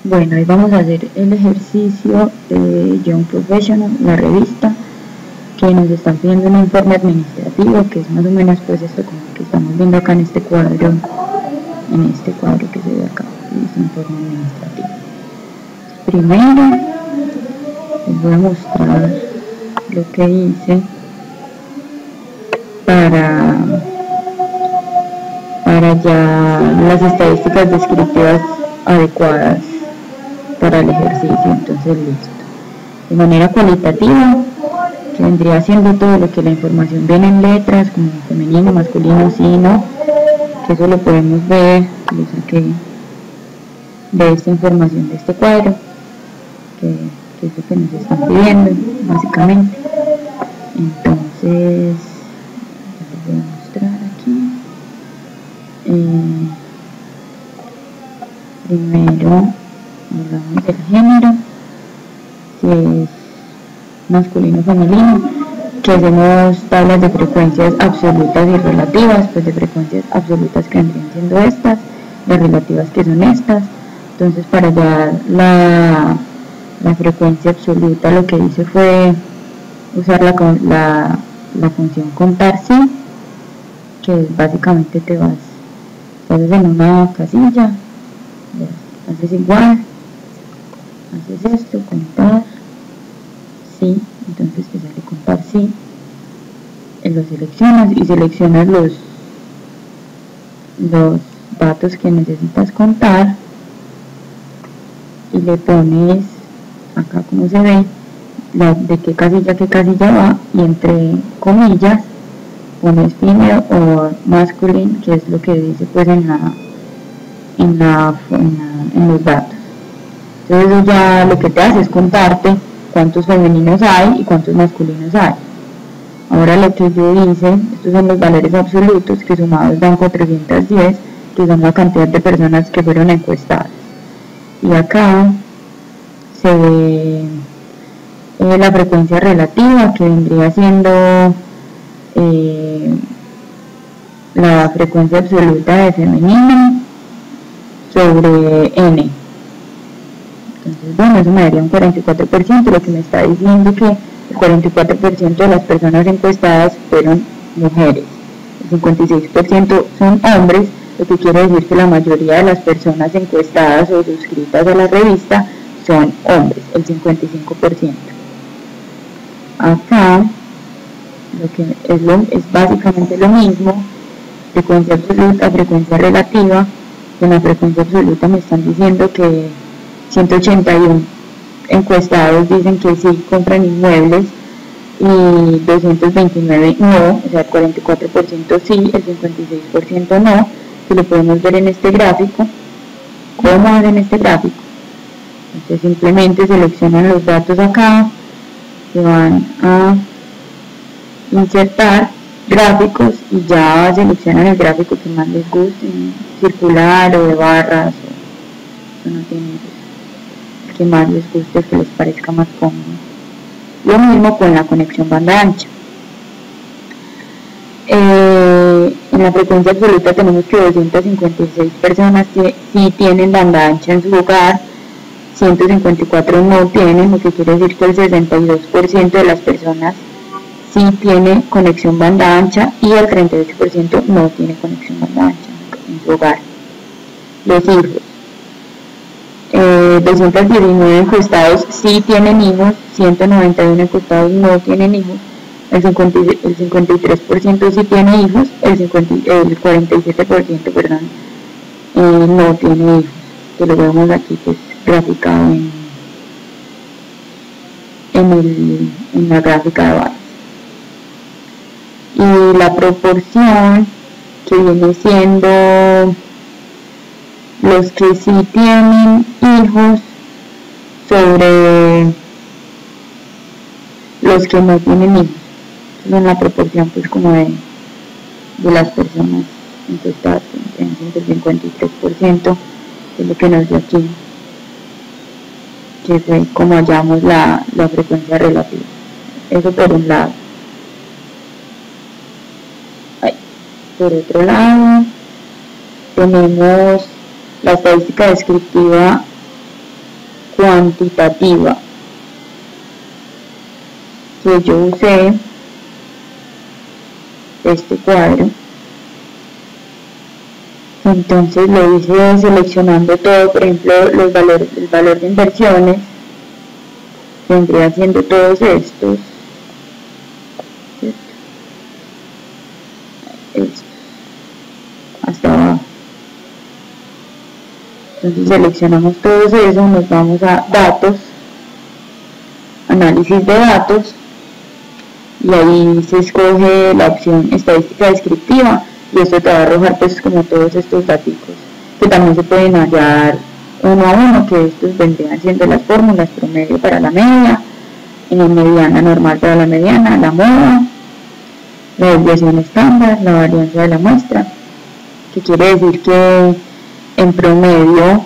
Bueno, hoy vamos a hacer el ejercicio de Young Professional, la revista, que nos están pidiendo un informe administrativo, que es más o menos pues esto como que estamos viendo acá en este cuadro que se ve acá, es informe administrativo. Primero, les voy a mostrar lo que hice para ya las estadísticas descriptivas adecuadas para el ejercicio. Entonces, listo. De manera cualitativa, que vendría siendo todo lo que la información viene en letras, como femenino, masculino, sí, no, que eso lo podemos ver, lo saqué de esta información de este cuadro, que es lo que nos están pidiendo, básicamente. Entonces, les voy a mostrar aquí. Primero, hablamos del género, que es masculino, femenino, que hacemos tablas de frecuencias absolutas y relativas, pues de frecuencias absolutas que vendrían siendo estas, de relativas que son estas. Entonces, para hallar la frecuencia absoluta, lo que hice fue usar la función contar sí, que básicamente te vas en una casilla, haces igual, haces esto, contar sí, entonces te sale contar sí, lo seleccionas y seleccionas los datos que necesitas contar y le pones acá como se ve de qué casilla va, y entre comillas pones female o masculine, que es lo que dice pues en los datos. Entonces eso ya lo que te hace es contarte cuántos femeninos hay y cuántos masculinos hay. Ahora lo que yo hice, estos son los valores absolutos que sumados dan 410, que son la cantidad de personas que fueron encuestadas. Y acá se ve la frecuencia relativa, que vendría siendo la frecuencia absoluta de femenino sobre n. Entonces, bueno, eso me daría un 44%, lo que me está diciendo que el 44% de las personas encuestadas fueron mujeres, el 56% son hombres, lo que quiere decir que la mayoría de las personas encuestadas o suscritas a la revista son hombres, el 55%. Acá lo que es básicamente lo mismo, frecuencia absoluta, frecuencia relativa. Con la frecuencia absoluta me están diciendo que 181 encuestados dicen que sí compran inmuebles y 229 no, o sea, el 44% sí, el 56% no, que lo podemos ver en este gráfico. ¿Cómo hacen este gráfico? Entonces simplemente seleccionan los datos acá, se van a insertar gráficos y ya seleccionan el gráfico que más les guste, circular o de barras, o no tiene el que más les guste, el que les parezca más cómodo. Lo mismo con la conexión banda ancha. En la frecuencia absoluta tenemos que 256 personas que sí tienen banda ancha en su hogar, 154 no tienen, lo que quiere decir que el 62% de las personas sí tiene conexión banda ancha y el 38% no tiene conexión banda ancha en su hogar. Los hijos, 219 encuestados sí tienen hijos, 191 encuestados no tienen hijos, el 53% sí tiene hijos, el 47% perdón, no tiene hijos, que lo vemos aquí pues graficado en la gráfica de barras. Y la proporción que viene siendo los que sí tienen hijos sobre los que no tienen hijos, son la proporción pues como de las personas encuestadas, en el 53%, es lo que nos dio aquí, que fue como hallamos la frecuencia relativa. Eso por un lado. Por otro lado, tenemos la estadística descriptiva cuantitativa que yo usé este cuadro. Entonces lo hice seleccionando todo, por ejemplo, el valor de inversiones vendría siendo todos estos, ¿cierto? Estos, hasta abajo. Entonces seleccionamos todos eso, nos vamos a datos, análisis de datos, y ahí se escoge la opción estadística descriptiva, y esto te va a arrojar pues como todos estos datos que también se pueden hallar uno a uno, que estos vendrían siendo las fórmulas: promedio para la media, mediana normal para la mediana, la moda, la desviación estándar, la varianza de la muestra, que quiere decir que en promedio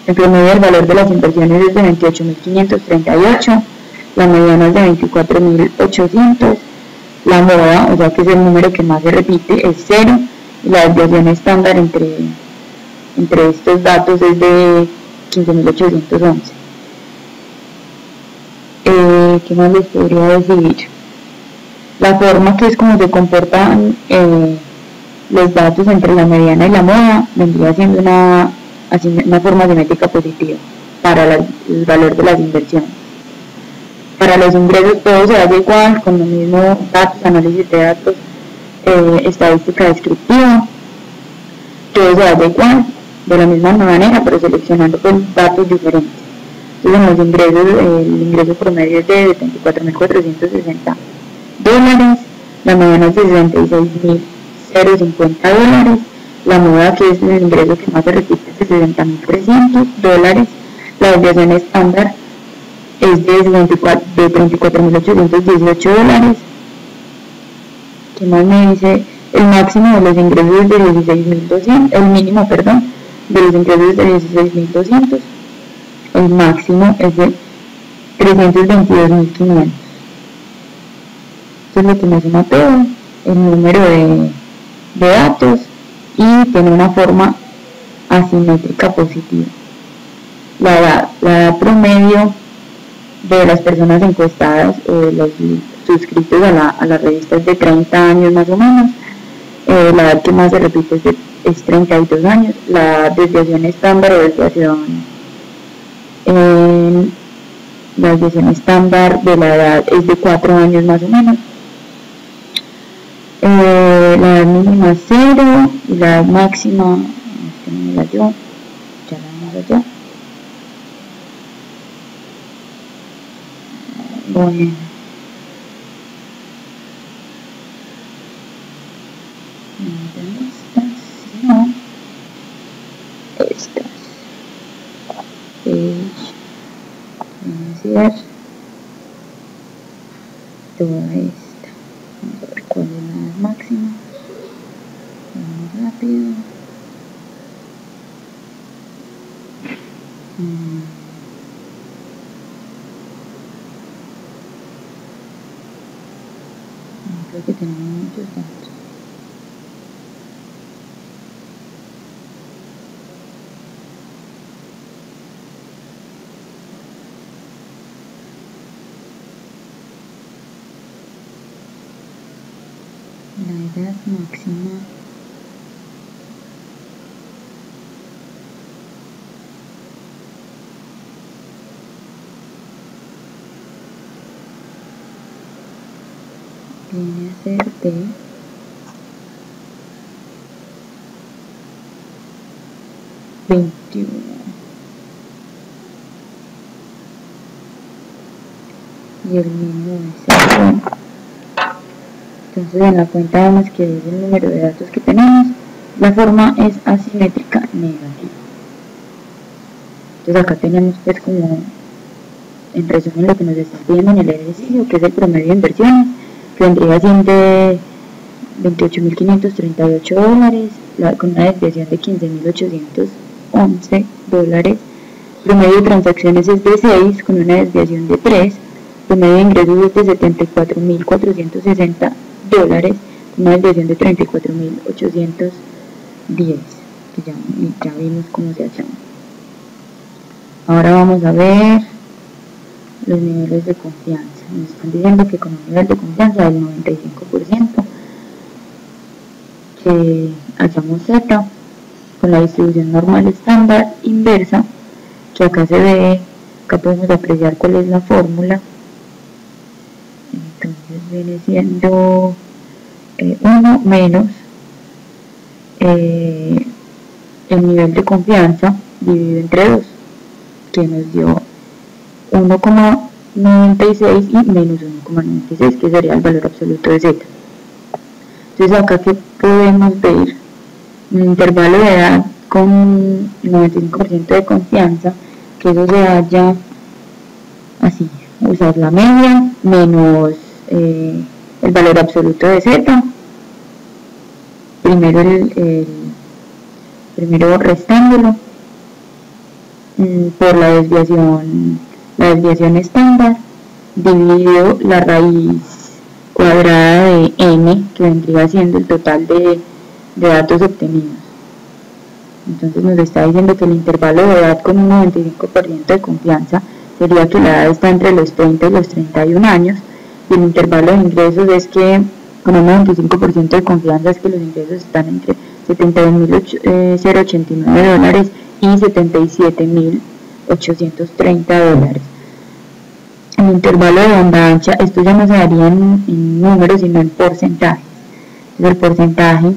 el valor de las inversiones es de 28.538, la mediana es de 24.800, la moda, o sea que es el número que más se repite, es 0, y la desviación estándar entre estos datos es de 15.811. ¿Qué más les podría decir? La forma que es como se comportan los datos entre la mediana y la moda vendría siendo una forma simétrica positiva para el valor de las inversiones. Para los ingresos todo se hace igual, con lo mismo: datos, análisis de datos, estadística descriptiva, todo se hace igual, de la misma manera, pero seleccionando pues datos diferentes. Entonces en los ingresos, el ingreso promedio es de $24.460, la mediana es de $66.050, la moda, que es el ingreso que más se repite, es de $60.300, la desviación estándar es de $34.818. ¿Qué más me dice? El máximo de los ingresos es de 16.200, el mínimo, perdón, de los ingresos es de 16.200, el máximo es de 322.500. Esto es lo que me suma todo, el número de datos, y tiene una forma asimétrica positiva. La edad promedio de las personas encuestadas o de los suscritos a la revista es de 30 años más o menos. La edad que más se repite es 32 años. La desviación estándar o la desviación estándar de la edad es de 4 años más o menos. La edad mínima es 0 y la edad máxima, es que no me la dio, ya la vamos allá. Bueno, estas iniciar toda esta. Vamos a ver cuál es la edad máxima. Vamos rápido. Creo que tenemos muchos datos. La edad máxima viene a ser de 21. Y el mínimo es 1. Entonces en la cuenta vemos que es el número de datos que tenemos. La forma es asimétrica negativa. Entonces acá tenemos pues como en resumen lo que nos está pidiendo en el ejercicio, que es el promedio de inversiones, que vendría siendo de $28.538, con una desviación de $15.811. Promedio de transacciones es de 6, con una desviación de 3. Promedio de ingresos es de $74.460, con una desviación de $34.810, que ya vimos cómo se hacen. Ahora vamos a ver los niveles de confianza. Nos están diciendo que con un nivel de confianza del 95%, que hallamos Z con la distribución normal estándar inversa, que acá se ve, acá podemos apreciar cuál es la fórmula. Entonces viene siendo 1 menos el nivel de confianza dividido entre 2, que nos dio 1,96 y menos 1,96, que sería el valor absoluto de Z. Entonces acá que podemos ver un intervalo de edad con 95% de confianza, que eso se halla así, usar la media menos el valor absoluto de Z, primero restándolo por la desviación estándar, dividido la raíz cuadrada de n, que vendría siendo el total de datos obtenidos. Entonces nos está diciendo que el intervalo de edad con un 95% de confianza sería que la edad está entre los 30 y los 31 años, y el intervalo de ingresos es que con un 95% de confianza es que los ingresos están entre $71.089 y $77.830. El intervalo de banda ancha, esto ya no se daría en números sino en porcentajes. Entonces el porcentaje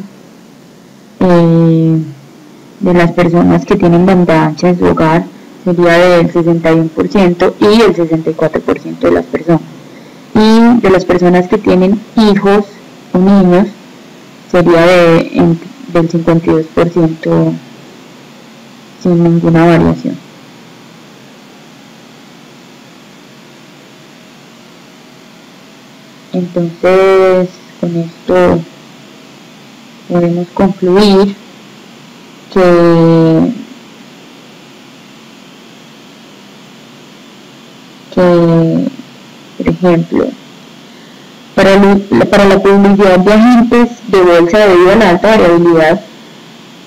de las personas que tienen banda ancha en su hogar sería del 61% y el 64% de las personas. Y de las personas que tienen hijos o niños sería del 52% sin ninguna variación. Entonces, con esto podemos concluir que por ejemplo, para la publicidad de agentes de bolsa, debido a la alta variabilidad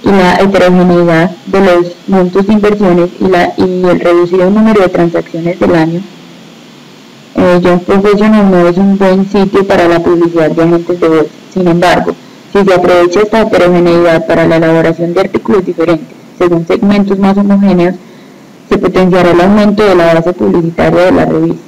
y la heterogeneidad de los montos de inversiones y el reducido número de transacciones del año, Jump Professional no es un buen sitio para la publicidad de agentes de bolsa. Sin embargo, si se aprovecha esta heterogeneidad para la elaboración de artículos diferentes, según segmentos más homogéneos, se potenciará el aumento de la base publicitaria de la revista.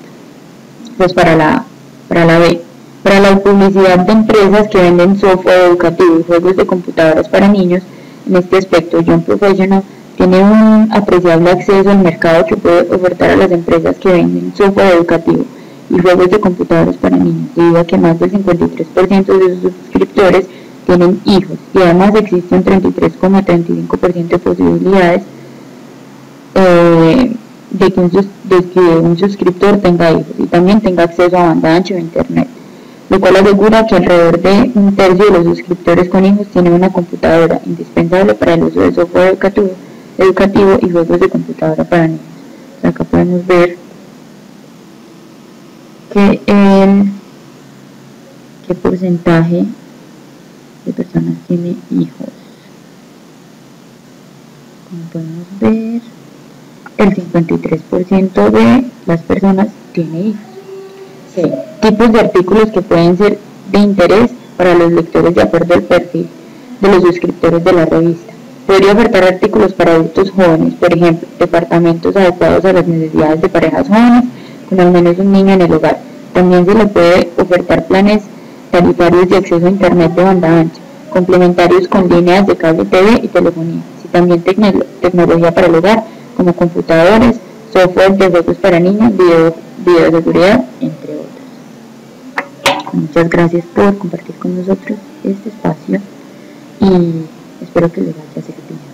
Pues para la B, para la publicidad de empresas que venden software educativo y juegos de computadoras para niños, en este aspecto, Jump Professional tiene un apreciable acceso al mercado que puede ofertar a las empresas que venden software educativo y juegos de computadoras para niños, debido a que más del 53% de sus suscriptores tienen hijos, y además existe un 33,35% de posibilidades de que un suscriptor tenga hijos y también tenga acceso a banda ancha o internet, lo cual asegura que alrededor de un tercio de los suscriptores con hijos tienen una computadora, indispensable para el uso de software educativo y juegos de computadora para niños. Acá podemos ver que qué porcentaje de personas tiene hijos. Como podemos ver, el 53% de las personas tiene hijos. Sí. Tipos de artículos que pueden ser de interés para los lectores de acuerdo al perfil de los suscriptores de la revista. Podría ofertar artículos para adultos jóvenes, por ejemplo, departamentos adecuados a las necesidades de parejas jóvenes con al menos un niño en el hogar. También se le puede ofertar planes tarifarios de acceso a internet de banda ancha, complementarios con líneas de cable TV y telefonía. Si también tecnología para el hogar, como computadores, software de juegos para niños, videoseguridad, entre otros. Muchas gracias por compartir con nosotros este espacio y espero que les haya servido.